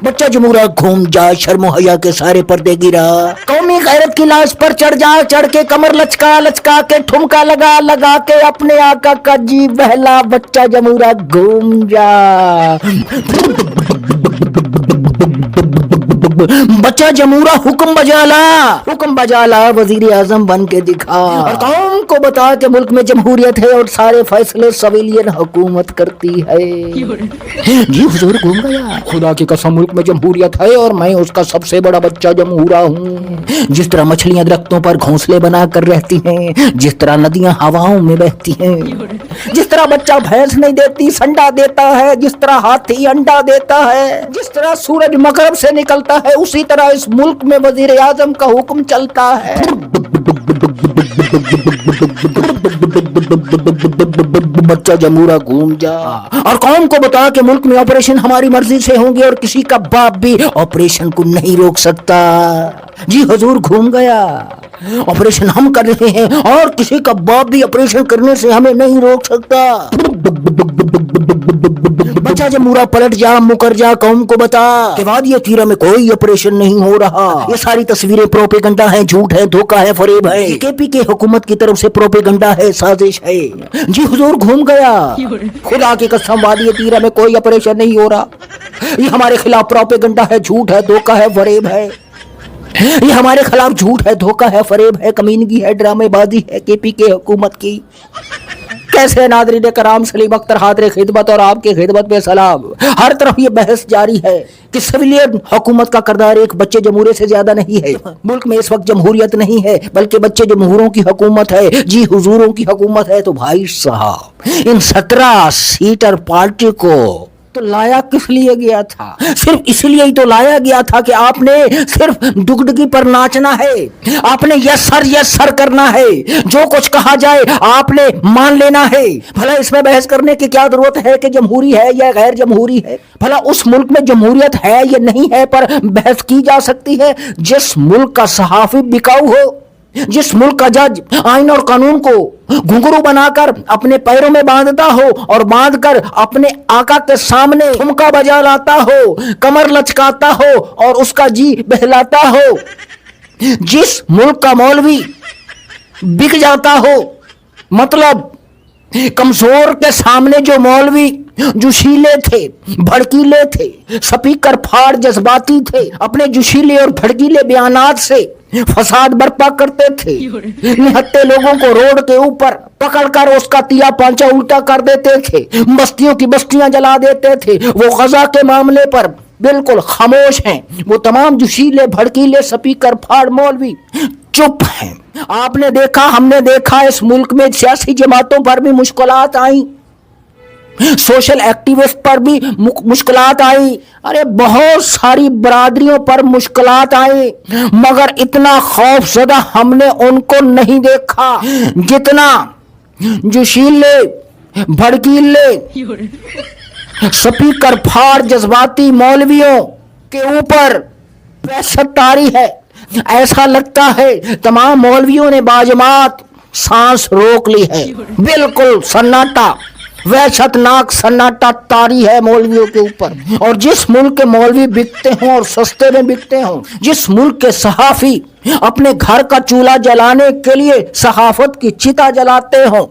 बच्चा जमूरा घूम जा, शर्मो हया के सारे पर्दे गिरा, कौमी गैरत की लाश पर चढ़ जा, चढ़ के कमर लचका लचका के ठुमका लगा लगा के अपने आका का जी बहला, बच्चा जमूरा घूम जा। बच्चा जमूरा हुक्म बजाला, वजीर आजम बन के दिखा, और कौम को बता के मुल्क में जमहूरियत है और सारे फैसले सिविलियन हुकूमत करती है। जी हुजूर घूम गया, खुदा की कसम मुल्क में जमहूरियत है और मैं उसका सबसे बड़ा बच्चा जमहूरा हूँ। जिस तरह मछलियां दरख्तों पर घोंसले बना कर रहती हैं, जिस तरह नदियां हवाओं में बहती हैं, जिस तरह बच्चा भैंस नहीं देती संडा देता है, जिस तरह हाथी अंडा देता है, जिस तरह सूरज मगरब से निकलता है, उसी तरह इस मुल्क में वजीर आजम का हुक्म चलता है। बच्चा जमूरा घूम जा, और कौम को बता के मुल्क में ऑपरेशन हमारी मर्जी से होंगे और किसी का बाप भी ऑपरेशन को नहीं रोक सकता। जी हुजूर घूम गया, ऑपरेशन हम कर रहे हैं और किसी का बाप भी ऑपरेशन करने से हमें नहीं रोक सकता। बच्चा जमूरा पलट जा, मुकर जा, कौम को बता कि वादिया तीरा में कोई ऑपरेशन नहीं हो रहा, ये सारी तस्वीरें प्रोपेगेंडा है, झूठ है, धोखा है, फरेब है, केपी के हुकूमत की तरफ से प्रोपेगेंडा है, साजिश है। जी हुजूर घूम गया, खुदा की कसम वादिया तीरा में कोई ऑपरेशन नहीं हो रहा, ये हमारे खिलाफ प्रोपेगेंडा है, झूठ है, धोखा है, फरेब है, ये हमारे खिलाफ झूठ है, धोखा है, फरेब है, कमीनगी है, ड्रामेबाजी है केपी के हुकूमत की। कैसे नादरीन कराम, सलीम अख्तर हाज़िर खिदमत और आपके खिदमत में सलाम। हर तरफ ये बहस जारी है कि सिविलियन हुकूमत का किरदार एक बच्चे जमहूरे से ज्यादा नहीं है। मुल्क में इस वक्त जमहूरियत नहीं है बल्कि बच्चे जमहूरों की हुकूमत है, जी हुजूरों की हुकूमत है। तो भाई साहब, इन 17 सीटर पार्टी को तो लाया किस लिए गया था? सिर्फ इसलिए ही तो लाया गया था कि आपने सिर्फ डुगडुगी पर नाचना है, आपने यस सर करना है, जो कुछ कहा जाए आपने मान लेना है। भला इसमें बहस करने की क्या जरूरत है कि जमहूरी है या गैर जमहूरी है? भला उस मुल्क में जमहूरियत है या नहीं है पर बहस की जा सकती है। जिस मुल्क का सहाफी बिकाऊ हो, जिस मुल्क का जज आइन और कानून को घुंघरू बनाकर अपने पैरों में बांधता हो और बांधकर अपने आका के सामने ठुमका बजा लाता हो, कमर लचकाता हो और उसका जी बहलाता हो, जिस मुल्क का मौलवी बिक जाता हो, मतलब कमजोर के सामने जो मौलवी जोशीले थे, भड़कीले थे, स्पीकर फाड़ जज्बाती थे, अपने जोशीले और भड़कीले बयानात से फसाद बर्पा करते थे, निहत्ते लोगों को रोड के ऊपर पकड़कर उसका तिया पांचा उल्टा कर देते थे, बस्तियों की बस्तियां जला देते थे, वो गजा के मामले पर बिल्कुल खामोश हैं। वो तमाम जोशीले भड़कीले स्पीकर फाड़ मौलवी चुप हैं। आपने देखा, हमने देखा, इस मुल्क में सियासी जमातों पर भी मुश्किलात आई, सोशल एक्टिविस्ट पर भी मुश्किलात आई, अरे बहुत सारी बरादरियों पर मुश्किलात आई, मगर इतना खौफजदा हमने उनको नहीं देखा जितना जोशीले भड़कीले स्पीकर फाड़ जज्बाती मौलवियों के ऊपर वहशत तारी है। ऐसा लगता है तमाम मौलवियों ने बाजमात सांस रोक ली है, बिल्कुल सन्नाटा, वहशतनाक सन्नाटा तारी है मौलवियों के ऊपर। और जिस मुल्क के मौलवी बिकते हों और सस्ते में बिकते हों, जिस मुल्क के सहाफी अपने घर का चूल्हा जलाने के लिए सहाफत की चिता जलाते हों,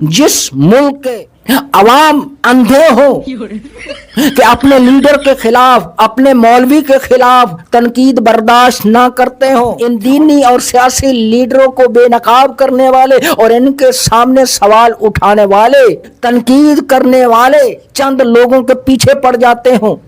जिस मुल्क के अवाम अंधे हो कि अपने लीडर के खिलाफ, अपने मौलवी के खिलाफ तनकीद बर्दाश्त ना करते हो, इन दीनी और सियासी लीडरों को बेनकाब करने वाले और इनके सामने सवाल उठाने वाले, तनकीद करने वाले चंद लोगों के पीछे पड़ जाते हो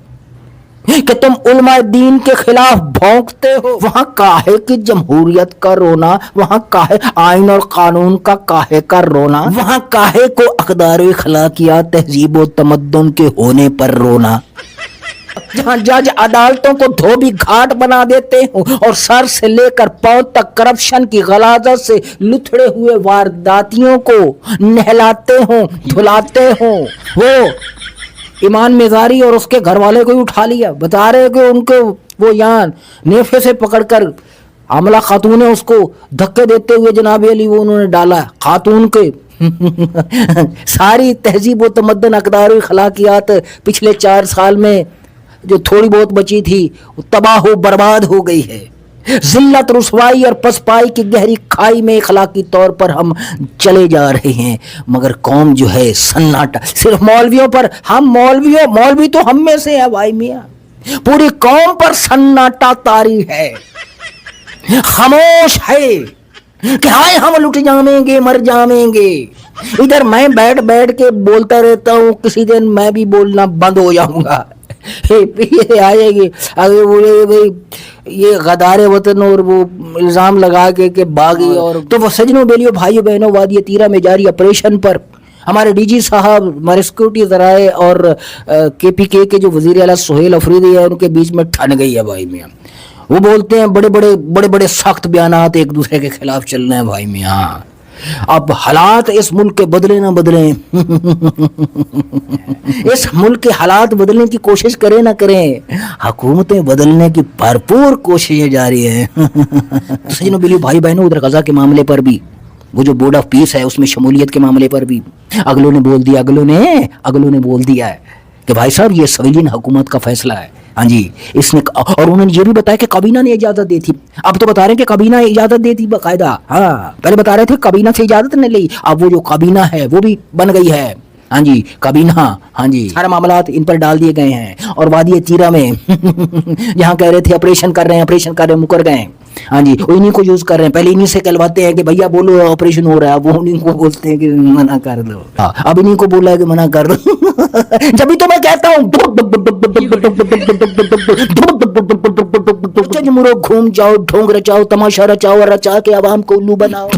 कि तुम उलमाए दीन के खिलाफ भौंकते हो, वहां काहे की जमहूरियत का रोना, वहां काहे आइन और कानून का काहे का रोना, वहां काहे को अक़दार अखलाकियात तहजीब व तमद्दुन के होने पर रोना। जहां जज अदालतों को धोबी घाट बना देते हो और सर से लेकर पांव तक करप्शन की गलाजत से लुथड़े हुए वारदातियों को नहलाते हो, धुलाते हो। वो ईमान मेजारी और उसके घर वाले को ही उठा लिया, बता रहे कि उनको वो यहाँ नेफे से पकड़कर आमला खातून ने उसको धक्के देते हुए जनाब अली वो उन्होंने डाला, खातून के ساری تہذیب و تمدن اقدار و اخلاقیات پچھلے 4 سال میں جو تھوڑی بہت بچی تھی وہ تباہ و برباد ہو گئی ہے. ذلت، رسوائی اور پسپائی کی گہری کھائی میں اخلاقی طور پر ہم چلے جا رہے ہیں، مگر قوم جو ہے سناٹا. صرف مولویوں پر، ہم مولوی تو ہم میں سے ہے بھائی میاں، پوری قوم پر سناٹا طاری ہے، خاموش ہے کہ ہائے ہم لٹ جائیں گے، مر جائیں گے. ادھر میں بیٹھ کے بولتا رہتا ہوں، کسی دن میں بھی بولنا بند ہو جاؤں گا. یہ آئے گی آگے بولے بھائی یہ غدار وطن، اور وہ الزام لگا کے کہ باغی. اور تو وہ سجنوں بیلیوں بھائیوں بہنوں، وادی تیرہ میں جاری آپریشن پر ہمارے ڈی جی صاحب، ہمارے سیکورٹی ذرائع اور کے پی کے جو وزیر اعلیٰ سہیل افریدی ہے، ان کے بیچ میں ٹھن گئی ہے بھائی میاں. وہ بولتے ہیں بڑے بڑے سخت بیانات ایک دوسرے کے خلاف چل رہے ہیں بھائی میاں. اب حالات اس ملک کے بدلے نہ بدلیں، اس ملک کے حالات بدلنے کی کوشش کریں نہ کریں، حکومتیں بدلنے کی بھرپور کوششیں جاری ہیں. سجنوں بیلیوں بھائی بہنوں، ادھر غزہ کے معاملے پر بھی، وہ جو بورڈ آف پیس ہے اس میں شمولیت کے معاملے پر بھی اگلوں نے بول دیا ہے کہ بھائی صاحب یہ سویلین حکومت کا فیصلہ ہے. ہاں جی، اس نے، اور انہوں نے یہ بھی بتایا کہ کابینہ نے اجازت دی تھی. اب تو بتا رہے ہیں کہ کابینہ اجازت دی تھی باقاعدہ. ہاں پہلے بتا رہے تھے کابینہ سے اجازت نہیں لی، اب وہ جو کابینہ ہے وہ بھی بن گئی ہے. ہاں جی کابینہ، ہاں جی سارے معاملات ان پر ڈال دیے گئے ہیں. اور وادی تیرہ میں جہاں کہہ رہے تھے آپریشن کر رہے ہیں مکر گئے. ہاں جی وہ انہیں کو یوز کر رہے ہیں. پہلے انہیں سے کہلواتے ہیں کہ بھیا بولو آپریشن ہو رہا ہے، وہ انہیں کو بولتے ہیں کہ منع کر دو. اب انہیں کو بولا ہے کہ منع کر دو. جبھی تو میں کہتا ہوں گھوم جاؤ، ڈھونگ رچاؤ، تماشا رچاؤ اور رچا کے عوام کو الو بناؤ.